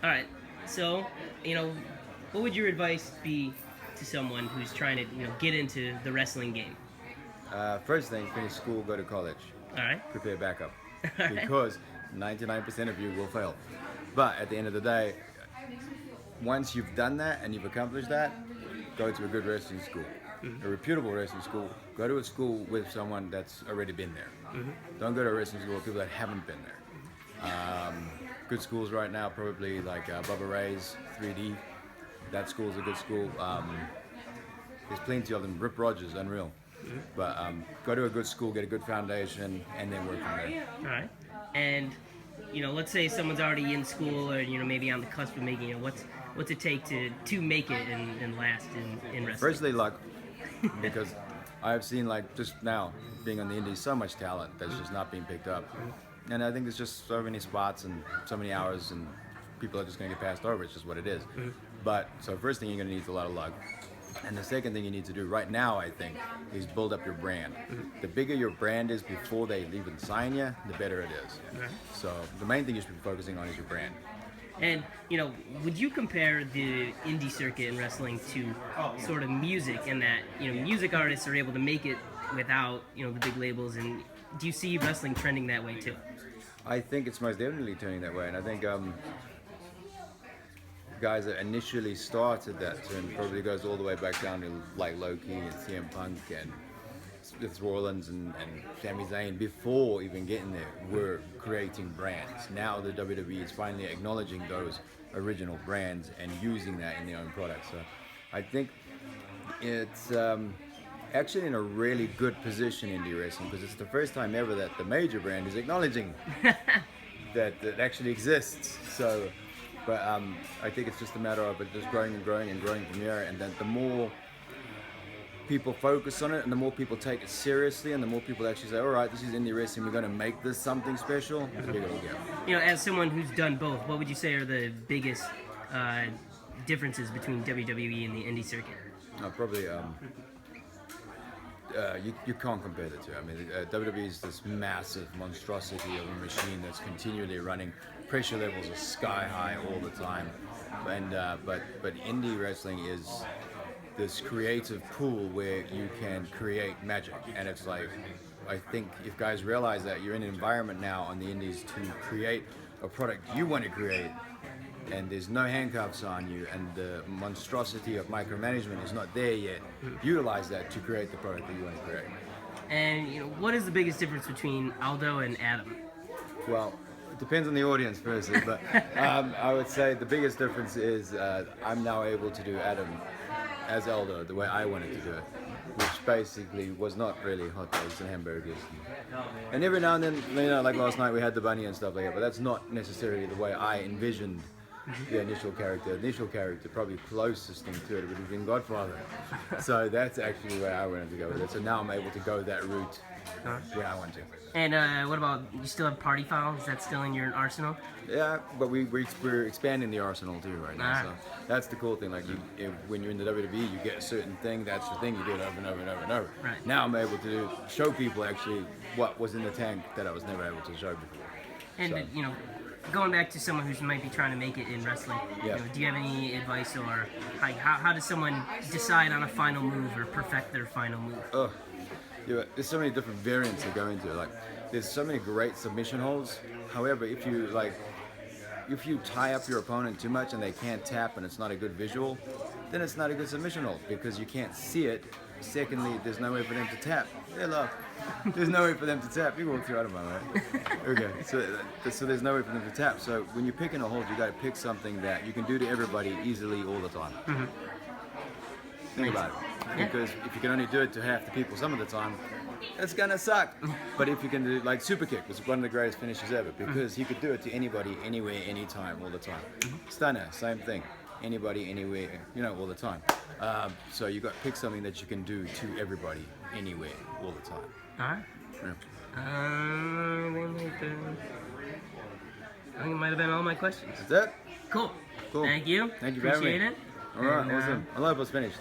All right. So, what would your advice be to someone who's trying to, get into the wrestling game? First thing, finish school, go to college. All right. Prepare backup. All right. Because 99% of you will fail. But at the end of the day, once you've done that and you've accomplished that, go to a good wrestling school. Mm-hmm. A reputable wrestling school. Go to a school with someone that's already been there. Mm-hmm. Don't go to a wrestling school with people that haven't been there. Good schools right now, probably like Bubba Ray's 3D. That school's a good school. There's plenty of them. Rip Rogers, unreal. Mm-hmm. But go to a good school, get a good foundation, and then work from there. All right. And, let's say someone's already in school or, maybe on the cusp of making it. What's it take to make it and last in wrestling? Firstly, luck. Because I've seen, like, just now, being on the indies, so much talent that's just not being picked up. And I think there's just so many spots and so many hours, and people are just going to get passed over. It's just what it is. But, so first thing you're going to need is a lot of luck. And the second thing you need to do right now, I think, is build up your brand. The bigger your brand is before they even sign you, the better it is. So the main thing you should be focusing on is your brand. And, would you compare the indie circuit in wrestling to sort of music in that, music artists are able to make it without, the big labels, and do you see wrestling trending that way too? I think it's most definitely turning that way, and I think guys that initially started that trend probably goes all the way back down to like Loki and CM Punk and Seth Rollins and Sami Zayn before even getting there were creating brands. Now the WWE is finally acknowledging those original brands and using that in their own products. So I think it's actually in a really good position in indie wrestling because it's the first time ever that the major brand is acknowledging that it actually exists. So, but I think it's just a matter of it just growing and growing and growing from here, and then the more people focus on it and the more people take it seriously and the more people actually say, all right, this is indie wrestling, we're going to make this something special, the bigger it'll get. As someone who's done both, what would you say are the biggest differences between WWE and the indie circuit? Probably you can't compare the two. I mean, WWE is this massive monstrosity of a machine that's continually running. Pressure levels are sky high all the time, and but indie wrestling is this creative pool where you can create magic, and it's like, I think if guys realize that you're in an environment now on the indies to create a product you want to create, and there's no handcuffs on you, and the monstrosity of micromanagement is not there yet, utilize that to create the product that you want to create. And what is the biggest difference between Aldo and Adam? Well, it depends on the audience firstly, but I would say the biggest difference is I'm now able to do Adam as Aldo the way I wanted to do it, which basically was not really hot dogs and hamburgers. And every now and then, like last night we had the bunny and stuff like that, but that's not necessarily the way I envisioned the initial character. The initial character, probably closest thing to it would have been Godfather. So that's actually where I wanted to go with it. So now I'm able to go that route where I want to. And what about, you still have Party Foul? Is that still in your arsenal? Yeah, but we're expanding the arsenal too right now. So that's the cool thing. Like when you're in the WWE, you get a certain thing. That's the thing. You do it over and over and over and over. Right. Now I'm able to show people actually what was in the tank that I was never able to show before. And So. Going back to someone who might be trying to make it in wrestling, Yeah. Do you have any advice, or how does someone decide on a final move or perfect their final move? Yeah, there's so many different variants that go into it. Like, there's so many great submission holds. However, if you tie up your opponent too much and they can't tap and it's not a good visual, then it's not a good submission hold because you can't see it. Secondly, there's no way for them to tap. Hello. There's no way for them to tap. You walk through out of my way. Okay, so there's no way for them to tap. So when you're picking a hold, you got to pick something that you can do to everybody easily all the time. Think about it. Because if you can only do it to half the people some of the time, it's gonna suck. But if you can do, like, super kick was one of the greatest finishes ever because he could do it to anybody, anywhere, anytime, all the time. Stunner, same thing. Anybody, anywhere, all the time. So you got to pick something that you can do to everybody, anywhere, all the time. All right. Yeah. I think it might have been all my questions. That's it? Cool. Thank you. Thank you very much. Appreciate it. All right, awesome. I love it was finished.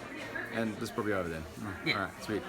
And this is probably over then. Yeah. All right, sweet.